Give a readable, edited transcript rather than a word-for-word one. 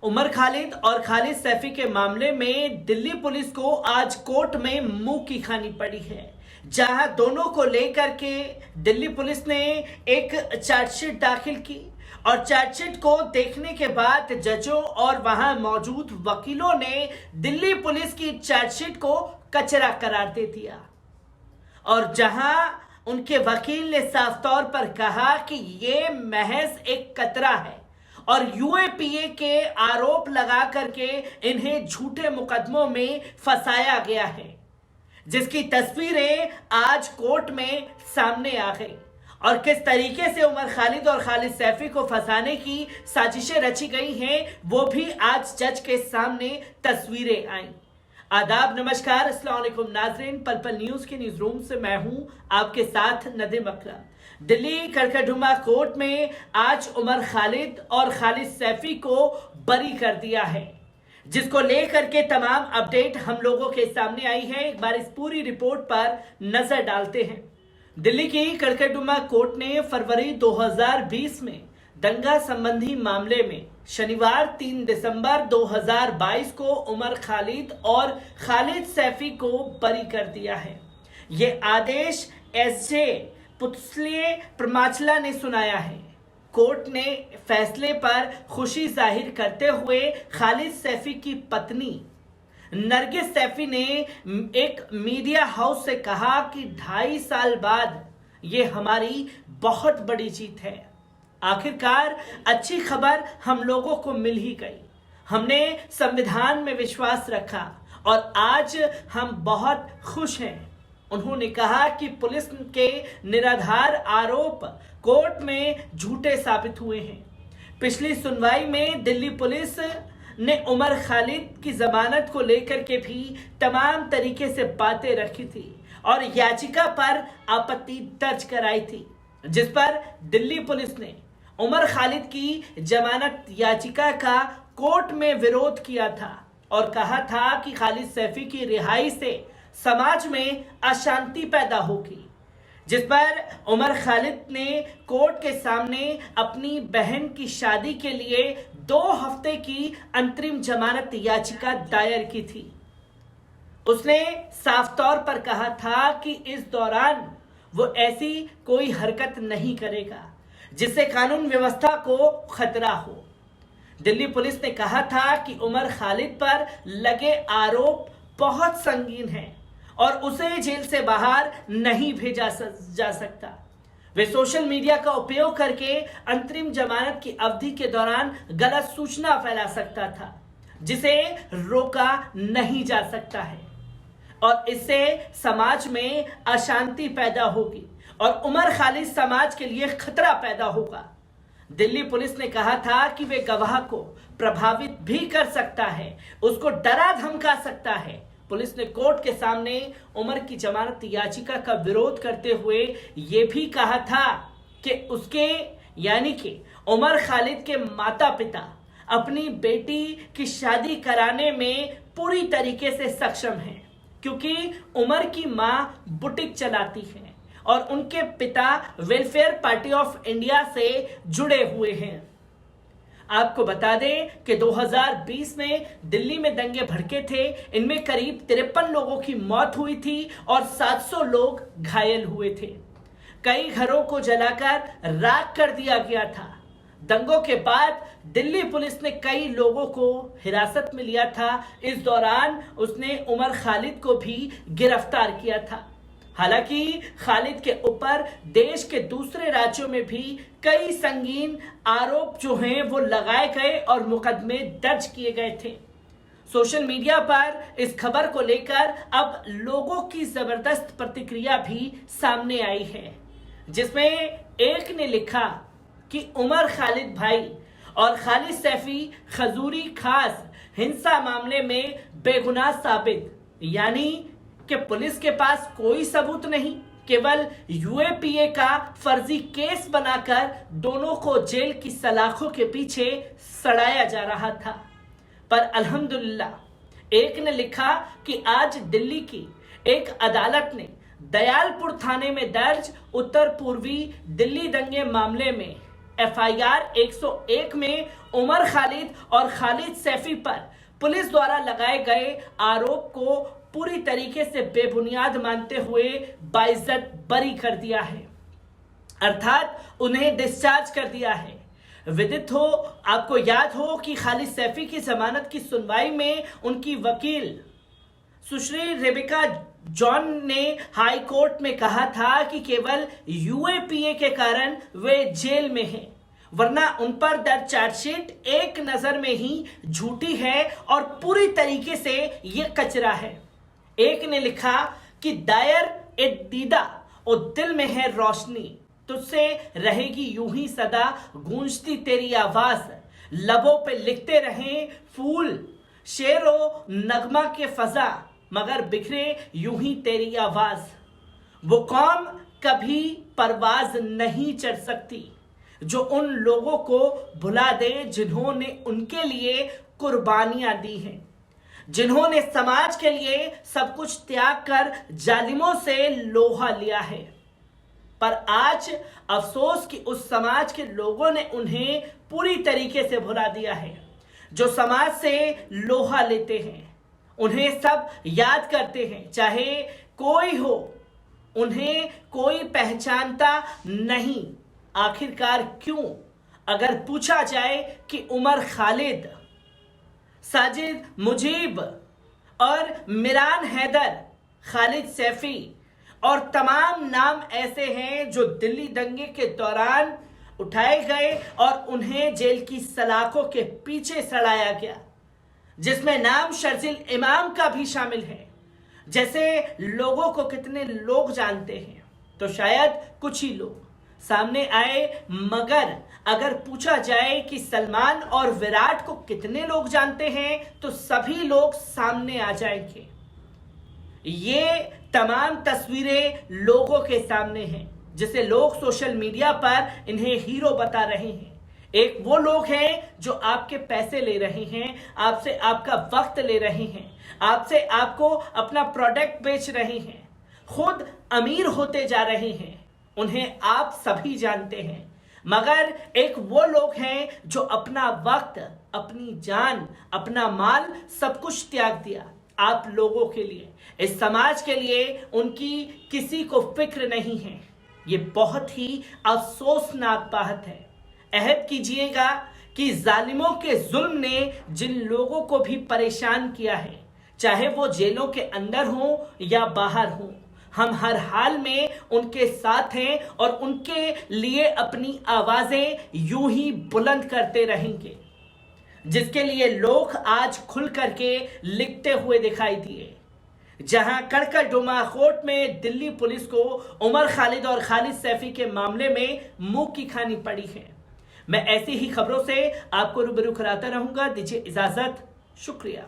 उमर खालिद और खालिद सैफी के मामले में दिल्ली पुलिस को आज कोर्ट में मुंह की खानी पड़ी है, जहां दोनों को लेकर के दिल्ली पुलिस ने एक चार्जशीट दाखिल की और चार्जशीट को देखने के बाद जजों और वहां मौजूद वकीलों ने दिल्ली पुलिस की चार्जशीट को कचरा करार दे दिया। और जहां उनके वकील ने साफ तौर पर कहा कि ये महज एक कतरा है और यूएपीए के आरोप लगा करके इन्हें झूठे मुकदमों में फंसाया गया है, जिसकी तस्वीरें आज कोर्ट में सामने आ गई और किस तरीके से उमर खालिद और खालिद सैफी को फंसाने की साजिशें रची गई हैं, वो भी आज जज के सामने तस्वीरें आई। आदाब, नमस्कार, अस्सलाम वालेकुम नाजरीन। पल पल न्यूज के न्यूज रूम से मैं हूं आपके साथ नदीम अकरम। दिल्ली कड़कड़डुमा कोर्ट में आज उमर खालिद और खालिद सैफी को बरी कर दिया है, जिसको लेकर के तमाम अपडेट हम लोगों के सामने आई है। एक बार इस पूरी रिपोर्ट पर नजर डालते हैं। दिल्ली की कड़कड़डुमा कोर्ट ने फरवरी 2020 में दंगा संबंधी मामले में शनिवार 3 दिसंबर 2022 को उमर खालिद और खालिद सैफी को बरी कर दिया है। ये आदेश एसजे पुतले प्रमाचला ने सुनाया है। कोर्ट ने फैसले पर खुशी जाहिर करते हुए खालिद सैफी की पत्नी नरगिस सैफी ने एक मीडिया हाउस से कहा कि 2.5 साल बाद ये हमारी बहुत बड़ी जीत है। आखिरकार अच्छी खबर हम लोगों को मिल ही गई। हमने संविधान में विश्वास रखा और आज हम बहुत खुश हैं। उन्होंने कहा कि पुलिस के निराधार आरोप कोर्ट में झूठे साबित हुए हैं। पिछली सुनवाई में दिल्ली पुलिस ने उमर खालिद की जमानत को लेकर के भी तमाम तरीके से बातें रखी थी और याचिका पर आपत्ति दर्ज कराई थी, जिस पर दिल्ली पुलिस ने उमर खालिद की जमानत याचिका का कोर्ट में विरोध किया था और कहा था कि खालिद सैफी की रिहाई से समाज में अशांति पैदा होगी, जिस पर उमर खालिद ने कोर्ट के सामने अपनी बहन की शादी के लिए 2 हफ्ते की अंतरिम जमानत याचिका दायर की थी। उसने साफ तौर पर कहा था कि इस दौरान वो ऐसी कोई हरकत नहीं करेगा जिससे कानून व्यवस्था को खतरा हो। दिल्ली पुलिस ने कहा था कि उमर खालिद पर लगे आरोप बहुत संगीन हैं और उसे जेल से बाहर नहीं भेजा जा सकता। वे सोशल मीडिया का उपयोग करके अंतरिम जमानत की अवधि के दौरान गलत सूचना फैला सकता था, जिसे रोका नहीं जा सकता है और इससे समाज में अशांति पैदा होगी और उमर खालिद समाज के लिए खतरा पैदा होगा। दिल्ली पुलिस ने कहा था कि वे गवाह को प्रभावित भी कर सकता है, उसको डरा धमका सकता है। पुलिस ने कोर्ट के सामने उमर की जमानत याचिका का विरोध करते हुए यह भी कहा था कि उसके यानी कि उमर खालिद के माता पिता अपनी बेटी की शादी कराने में पूरी तरीके से सक्षम हैं, क्योंकि उमर की मां बुटीक चलाती है और उनके पिता वेलफेयर पार्टी ऑफ इंडिया से जुड़े हुए हैं। आपको बता दें कि 2020 में दिल्ली में दंगे भड़के थे। इनमें करीब 53 लोगों की मौत हुई थी और 700 लोग घायल हुए थे। कई घरों को जलाकर राख कर दिया गया था। दंगों के बाद दिल्ली पुलिस ने कई लोगों को हिरासत में लिया था। इस दौरान उसने उमर खालिद को भी गिरफ्तार किया था। हालांकि खालिद के ऊपर देश के दूसरे राज्यों में भी कई संगीन आरोप जो हैं वो लगाए गए और मुकदमे दर्ज किए गए थे। सोशल मीडिया पर इस खबर को लेकर अब लोगों की जबरदस्त प्रतिक्रिया भी सामने आई है, जिसमें एक ने लिखा कि उमर खालिद भाई और खालिद सैफी खजूरी खास हिंसा मामले में बेगुनाह साबित, यानी कि पुलिस के पास कोई सबूत नहीं, केवल यूएपीए का फर्जी केस बनाकर दोनों को जेल की सलाखों के पीछे सड़ाया जा रहा था। पर अल्हम्दुलिल्लाह एक ने लिखा कि आज दिल्ली की एक अदालत ने दयालपुर थाने में दर्ज उत्तर पूर्वी दिल्ली दंगे मामले में FIR 101 में उमर खालिद और खालिद सैफी पर पुलिस द्वारा लगाए गए आरोप को पूरी तरीके से बेबुनियाद मानते हुए बाइज्जत बरी कर दिया है, अर्थात उन्हें डिस्चार्ज कर दिया है। विदित हो, आपको याद हो कि खालिद सैफी की जमानत की सुनवाई में उनकी वकील सुश्री रेबिका जॉन ने हाई कोर्ट में कहा था कि केवल UAPA के कारण वे जेल में हैं, वरना उन पर दर्ज चार्जशीट एक नजर में ही झूठी है और पूरी तरीके से ये कचरा है। एक ने लिखा कि दायर ए दीदा और दिल में है रोशनी, तुझसे रहेगी यूं ही सदा गूंजती तेरी आवाज, लबों पे लिखते रहें फूल शेरो नगमा के फजा, मगर बिखरे यूं ही तेरी आवाज। वो कौम कभी परवाज नहीं चढ़ सकती जो उन लोगों को भुला दे जिन्होंने उनके लिए कुर्बानियां दी हैं, जिन्होंने समाज के लिए सब कुछ त्याग कर जालिमों से लोहा लिया है। पर आज अफसोस कि उस समाज के लोगों ने उन्हें पूरी तरीके से भुला दिया है। जो समाज से लोहा लेते हैं उन्हें सब याद करते हैं, चाहे कोई हो, उन्हें कोई पहचानता नहीं। आखिरकार क्यों? अगर पूछा जाए कि उमर खालिद, साजिद मुजीब और मिरान हैदर, खालिद सैफी और तमाम नाम ऐसे हैं जो दिल्ली दंगे के दौरान उठाए गए और उन्हें जेल की सलाखों के पीछे सड़ाया गया, जिसमें नाम शर्जिल इमाम का भी शामिल है। जैसे लोगों को कितने लोग जानते हैं तो शायद कुछ ही लोग सामने आए, मगर अगर पूछा जाए कि सलमान और विराट को कितने लोग जानते हैं तो सभी लोग सामने आ जाएंगे। ये तमाम तस्वीरें लोगों के सामने हैं जिसे लोग सोशल मीडिया पर इन्हें हीरो बता रहे हैं। एक वो लोग हैं जो आपके पैसे ले रहे हैं, आपसे आपका वक्त ले रहे हैं, आपसे आपको अपना प्रोडक्ट बेच रहे हैं, खुद अमीर होते जा रहे हैं। उन्हें आप सभी जानते हैं, मगर एक वो लोग हैं जो अपना वक्त, अपनी जान, अपना माल सब कुछ त्याग दिया आप लोगों के लिए, इस समाज के लिए। उनकी किसी को फिक्र नहीं है। ये बहुत ही अफसोसनाक बात है। अहद कीजिएगा कि जालिमों के जुल्म ने जिन लोगों को भी परेशान किया है, चाहे वो जेलों के अंदर हो या बाहर हो, हम हर हाल में उनके साथ हैं और उनके लिए अपनी आवाजें यूं ही बुलंद करते रहेंगे, जिसके लिए लोग आज खुल करके लिखते हुए दिखाई दिए। जहां कड़कड़डुमा कोर्ट में दिल्ली पुलिस को उमर खालिद और खालिद सैफी के मामले में मुंह की खानी पड़ी है। मैं ऐसी ही खबरों से आपको रूबरू कराता रहूंगा। दीजिए इजाजत, शुक्रिया।